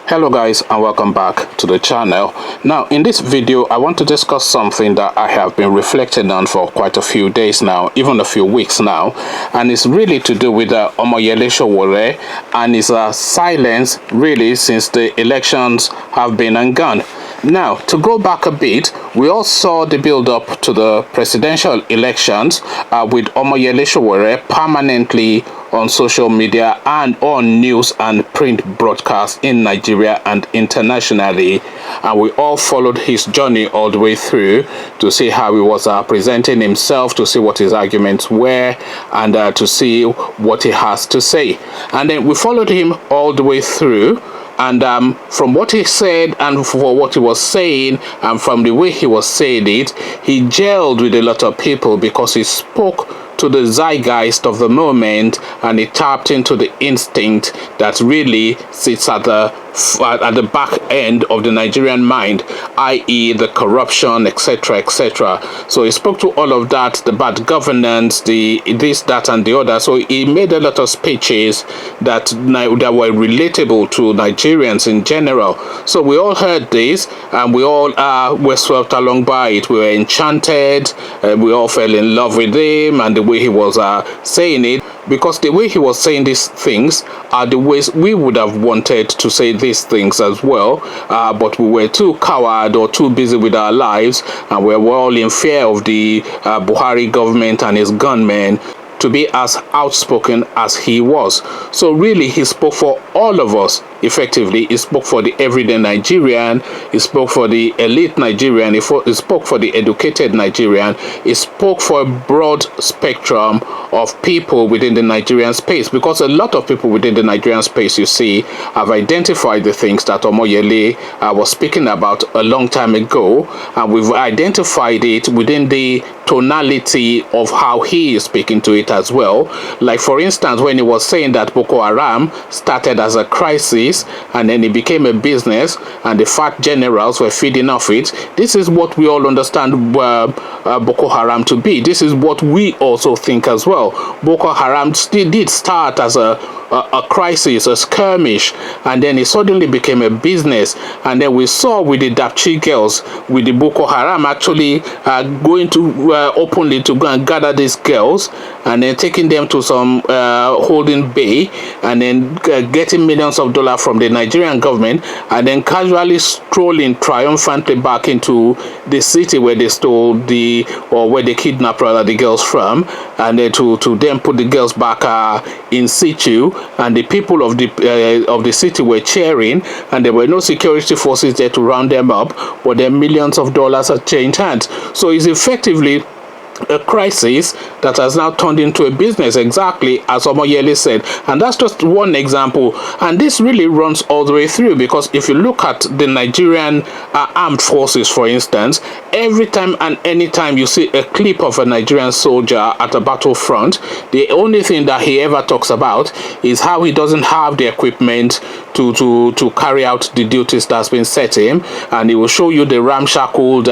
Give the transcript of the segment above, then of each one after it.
Hello guys, and welcome back to the channel. Now in this video I want to discuss something that I have been reflecting on for quite a few days now, even a few weeks now, and it's really to do with Omoyele Sowore and his silence really since the elections have been and gone. Now, to go back a bit, we all saw the build-up to the presidential elections with Omoyele Sowore permanently on social media and on news and print broadcasts in Nigeria and internationally. And we all followed his journey all the way through to see how he was presenting himself, to see what his arguments were, and to see what he has to say. And then we followed him all the way through. And from what he said and for what he was saying and from the way he was saying it, he gelled with a lot of people because he spoke to the zeitgeist of the moment, and he tapped into the instinct that really sits at the back end of the Nigerian mind, i.e. the corruption, etc., etc. So he spoke to all of that, the bad governance, the this, that, and the other. So he made a lot of speeches that were relatable to Nigerians in general. So we all heard this, and we all were swept along by it. We were enchanted, we all fell in love with him and the way he was saying it, because the way he was saying these things are the ways we would have wanted to say these things as well, but we were too coward or too busy with our lives, and we were all in fear of the Buhari government and his gunmen to be as outspoken as he was. So really he spoke for all of us effectively. He spoke for the everyday Nigerian, he spoke for the elite Nigerian, he spoke for the educated Nigerian, he spoke for a broad spectrum of people within the Nigerian space, because a lot of people within the Nigerian space, you see, have identified the things that Omoyele was speaking about a long time ago, and we've identified it within the tonality of how he is speaking to it as well. Like for instance, when he was saying that Boko Haram started as a crisis and then it became a business and the fat generals were feeding off it, this is what we all understand Boko Haram to be. This is what we also think as well. Boko Haram still did start as a crisis, a skirmish, and then it suddenly became a business. And then we saw with the Dapchi girls, with the Boko Haram actually going to openly to go and gather these girls and then taking them to some holding bay and then getting millions of dollars from the Nigerian government, and then casually strolling triumphantly back into the city where they stole where they kidnapped rather the girls from, and then to then put the girls back in situ, and the people of the city were cheering, and there were no security forces there to round them up, but then millions of dollars had changed hands. So it's effectively a crisis that has now turned into a business, exactly as Omoyele said. And that's just one example, and this really runs all the way through, because if you look at the Nigerian armed forces, for instance, every time and anytime you see a clip of a Nigerian soldier at a battlefront, the only thing that he ever talks about is how he doesn't have the equipment to carry out the duties that's been set him, and he will show you the ramshackled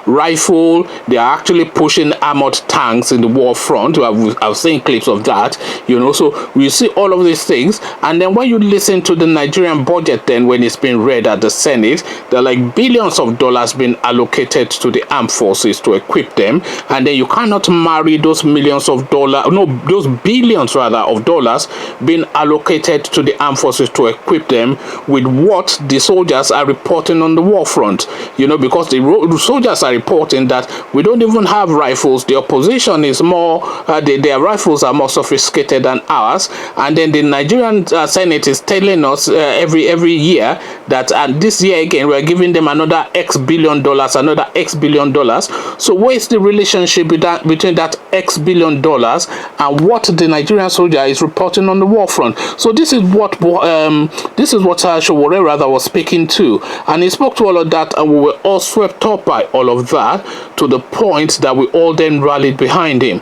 rifle. They are actually pushing armored tanks in the war front. I've seen clips of that, so we see all of these things. And then when you listen to the Nigerian budget, then when it's been read at the Senate, there are like billions of dollars being allocated to the armed forces to equip them, and then you cannot marry those millions of dollars, no, those billions rather of dollars being allocated to the armed forces to equip them with what the soldiers are reporting on the war front, because the soldiers are reporting that we don't even have rifles. The opposition is more, their rifles are more sophisticated than ours, and then the Nigerian Senate is telling us every year that this year again we're giving them another X billion dollars, another X billion dollars. So where is the relationship between that X billion dollars and what the Nigerian soldier is reporting on the war front? So this is what Sowore rather was speaking to, and he spoke to all of that, and we were all swept up by all of that, to the point that we all then rallied behind him.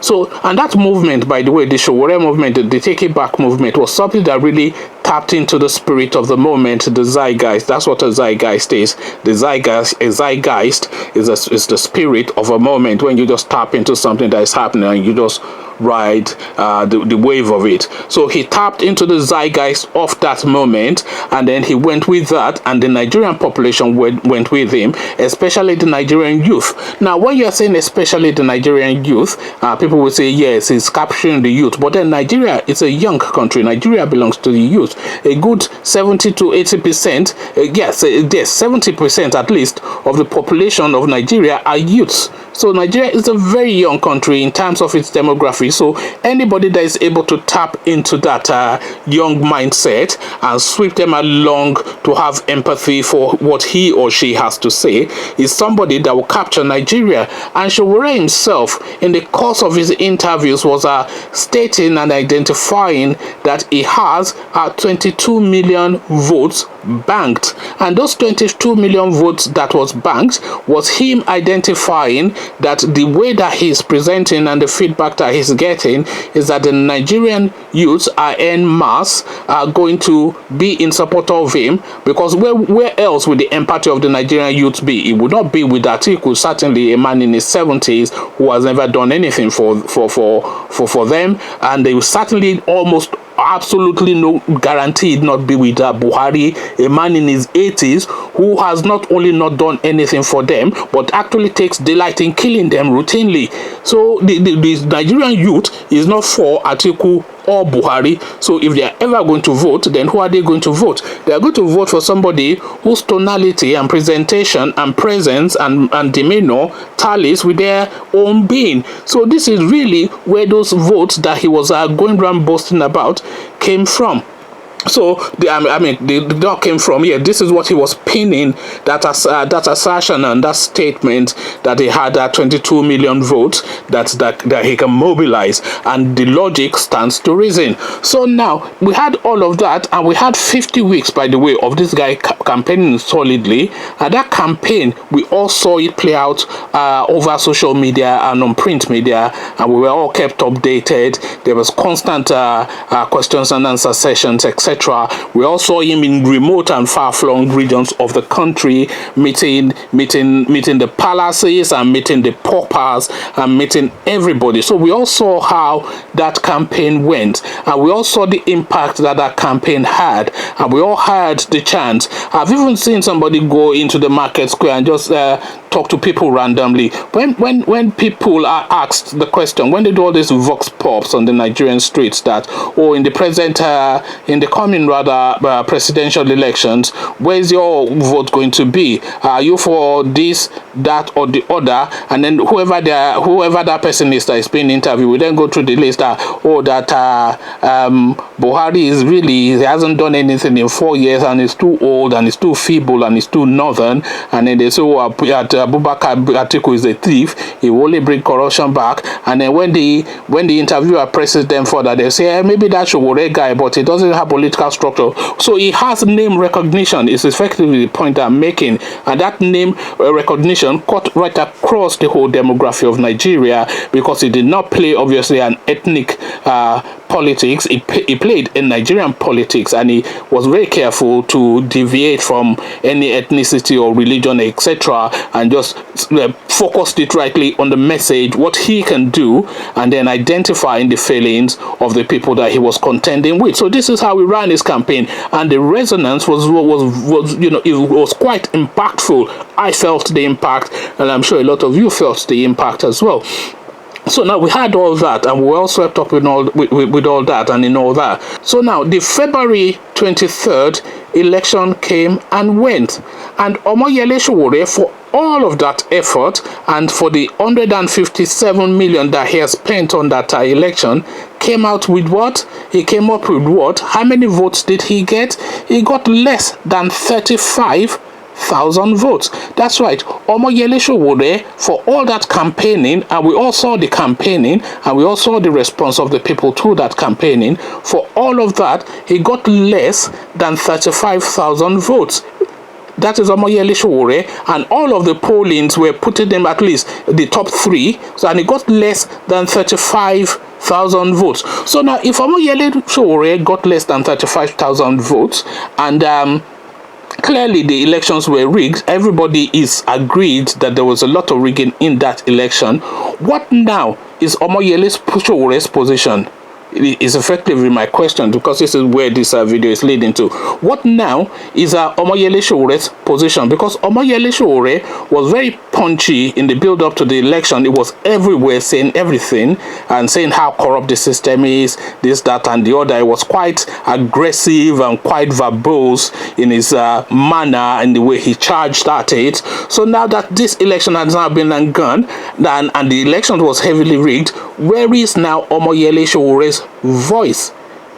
So, and that movement, by the way, the Sowore movement, the Take It Back movement, was something that really tapped into the spirit of the moment, the zeitgeist. That's what a zeitgeist is. The zeitgeist is the spirit of a moment, when you just tap into something that is happening and you just ride the wave of it. So he tapped into the zeitgeist of that moment, and then he went with that, and the Nigerian population went with him, especially the Nigerian youth. Now, when you are saying especially the Nigerian youth, people will say, yes, he's capturing the youth. But then Nigeria is a young country. Nigeria belongs to the youth. A good 70 to 80%, yes, 70% at least of the population of Nigeria are youths. So Nigeria is a very young country in terms of its demography. So anybody that is able to tap into that young mindset and sweep them along to have empathy for what he or she has to say is somebody that will capture Nigeria. And Sowore himself, in the course of his interviews, was stating and identifying that he has 22 million votes banked, and those 22 million votes that was banked was him identifying that the way that he's presenting and the feedback that he's getting is that the Nigerian youths are en masse are going to be in support of him, because where else would the empathy of the Nigerian youths be? It would not be with Atiku, certainly a man in his 70s who has never done anything for them, and they will certainly almost absolutely no guaranteed not be with Buhari, a man in his 80s who has not only not done anything for them but actually takes delight in killing them routinely. So the Nigerian youth is not for Atiku or Buhari. So if they are ever going to vote, then who are they going to vote? They are going to vote for somebody whose tonality and presentation and presence and demeanor tallies with their own being. So this is really where those votes that he was going around boasting about came from. So they dog came from here. This is what he was pinning, that assertion and that statement that he had 22 million votes that he can mobilize, and the logic stands to reason. So now we had all of that, and we had 50 weeks, by the way, of this guy campaigning solidly. And that campaign, we all saw it play out over social media and on print media, and we were all kept updated. There was constant questions and answer sessions, etc. We all saw him in remote and far-flung regions of the country, meeting the palaces and meeting the paupers and meeting everybody. So we all saw how that campaign went, and we all saw the impact that campaign had, and we all heard the chant. I've even seen somebody go into the market square and just talk to people randomly. When people are asked the question, when they do all these vox pops on the Nigerian streets that, oh, in the present in the coming presidential elections, where's your vote going to be? Are you for this, that, or the other? And then whoever that person is that is being interviewed, we then go through the list that Buhari is really, he hasn't done anything in 4 years, and he's too old, and he's too feeble, and he's too northern. And then they say, oh, Abubakar Atiku is a thief, he will only bring corruption back. And then when the interviewer presses them further, they say, maybe that Sowore guy, but he doesn't have political structure. So he has name recognition, is effectively the point I'm making. And that name recognition cut right across the whole demography of Nigeria, because he did not play, obviously, an ethnic politics. He played in Nigerian politics, and he was very careful to deviate from any ethnicity or religion, etc., and just focused it rightly on the message, what he can do, and then identifying the failings of the people that he was contending with. So this is how he ran his campaign, and the resonance was it was quite impactful. I felt the impact, and I'm sure a lot of you felt the impact as well. So now we had all that, and we were all swept up with all that and in all that. So now the February 23rd election came and went, and Omoyele Sowore, for all of that effort and for the 157 million that he has spent on that election, came out with what? He came up with what? How many votes did he get? He got less than 35,000 votes. That's right. Omoyele Sowore, for all that campaigning, and we all saw the campaigning, and we all saw the response of the people to that campaigning, for all of that, he got less than 35,000 votes. That is Omoyele Sowore, and all of the pollings were putting them at least the top 3, so, and he got less than 35,000 votes. So now, if Omoyele Sowore got less than 35,000 votes, and clearly the elections were rigged, everybody is agreed that there was a lot of rigging in that election, what now is Omoyele Sowore's position? Is effectively my question, because this is where this video is leading to. What now is Omoyele Sowore's position? Because Omoyele Sowore was very punchy in the build-up to the election. It was everywhere saying everything and saying how corrupt the system is, this, that, and the other. It was quite aggressive and quite verbose in his manner and the way he charged at it. So now that this election has now been gone and the election was heavily rigged, where is now Omoyele Sowore's voice?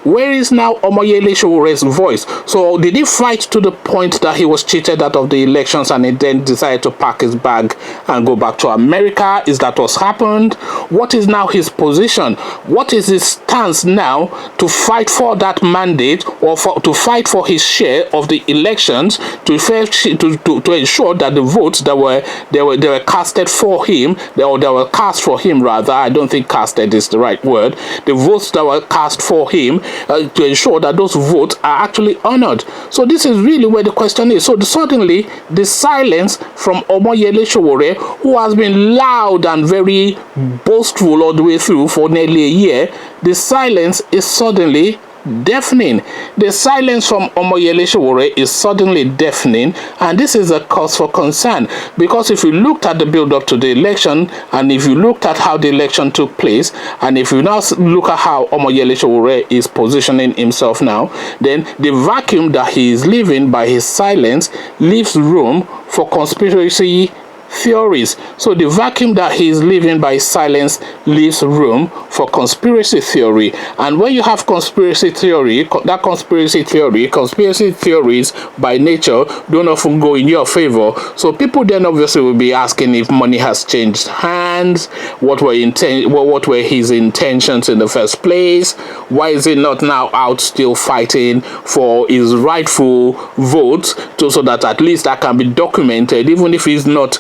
Where is now Omoyele Sowore's voice? So did he fight to the point that he was cheated out of the elections and he then decided to pack his bag and go back to America? Is that what's happened? What is now his position? What is his stance now to fight for that mandate, or to fight for his share of the elections, to ensure that the votes that were casted for him, or that were cast for him rather, I don't think casted is the right word, the votes that were cast for him, to ensure that those votes are actually honored. So this is really where the question is. So suddenly the silence from Omoyele Sowore, who has been loud and very boastful all the way through for nearly a year, the silence is suddenly deafening. The silence from Omoyele Sowore is suddenly deafening, and this is a cause for concern, because if you looked at the build-up to the election, and if you looked at how the election took place, and if you now look at how Omoyele Sowore is positioning himself now, then the vacuum that he is leaving by his silence leaves room for conspiracy theories. So the vacuum that he is leaving by silence leaves room for conspiracy theory. And when you have conspiracy theory, conspiracy theories by nature don't often go in your favor. So people then obviously will be asking if money has changed hands, what were his intentions in the first place, why is he not now out still fighting for his rightful votes, so that at least that can be documented, even if he's not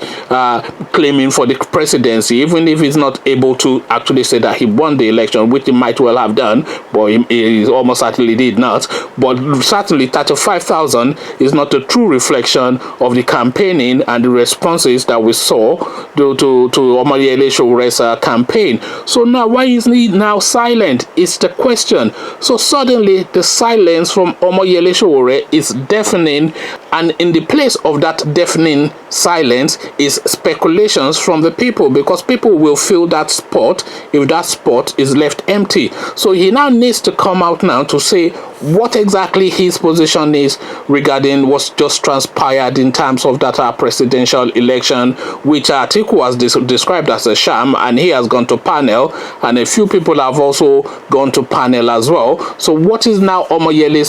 claiming for the presidency, even if he's not able to actually say that he won the election, which he might well have done, but he almost certainly did not. But certainly 35,000 is not a true reflection of the campaigning and the responses that we saw to Omoyele Sowore's campaign. So now, why is he now silent is the question. So suddenly the silence from Omoyele Sowore is deafening, and in the place of that deafening silence is speculations from the people, because people will fill that spot if that spot is left empty. So he now needs to come out now to say what exactly his position is regarding what's just transpired in terms of that presidential election, which Atiku has described as a sham, and he has gone to panel, and a few people have also gone to panel as well. So what is now Omoyele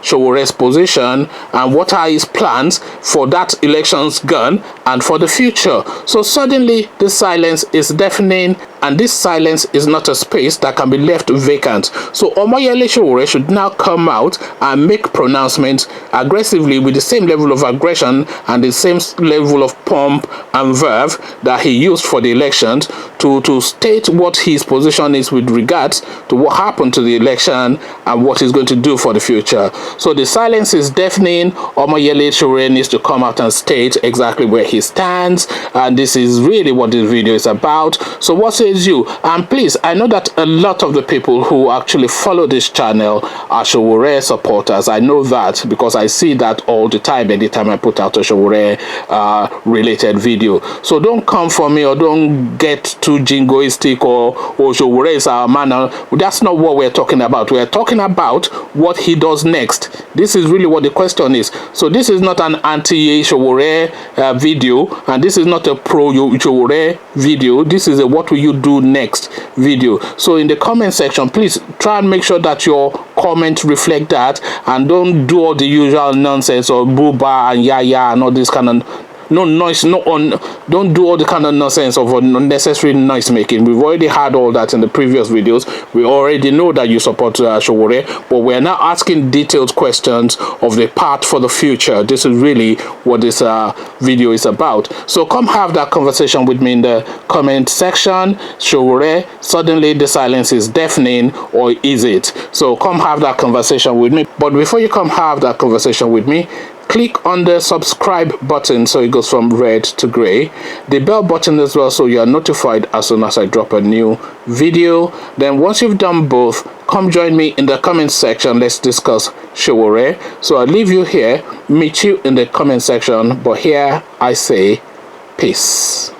Sowore's position, and what are his plans for that election's gone and for the future? So suddenly the silence is deafening, and this silence is not a space that can be left vacant. So Omoyele Sowore should now come out and make pronouncements aggressively with the same level of aggression and the same level of pomp and verve that he used for the elections, to state what his position is with regards to what happened to the election and what he's going to do for the future. So the silence is deafening. Omoyele Sowore needs to come out and state exactly where he stands, and this is really what this video is about. So what says you? And please, I know that a lot of the people who actually follow this channel are Sowore supporters. I know that because I see that all the time anytime I put out a Sowore related video. So don't come for me, or don't get too jingoistic, or Sowore is our man. That's not what we're talking about. We're talking about what he does next. This is really what the question is. So this is not an anti-Sowore video, and this is not a pro-Sowore video. This is a what will you do next video. So in the comment section, please try and make sure that your comments reflect that, and don't do all the usual nonsense or booba and yaya and all this kind of noise. Don't do all the kind of nonsense of unnecessary noise making. We've already had all that in the previous videos. We already know that you support Sowore, but we're now asking detailed questions of the path for the future. This is really what this video is about. So come have that conversation with me in the comment section. Sowore, suddenly the silence is deafening, or is it? So come have that conversation with me. But before you come have that conversation with me, click on the subscribe button so it goes from red to gray, the bell button as well so you are notified as soon as I drop a new video. Then once you've done both, come join me in the comment section. Let's discuss Sowore. So I'll leave you here, meet you in the comment section, but here I say peace.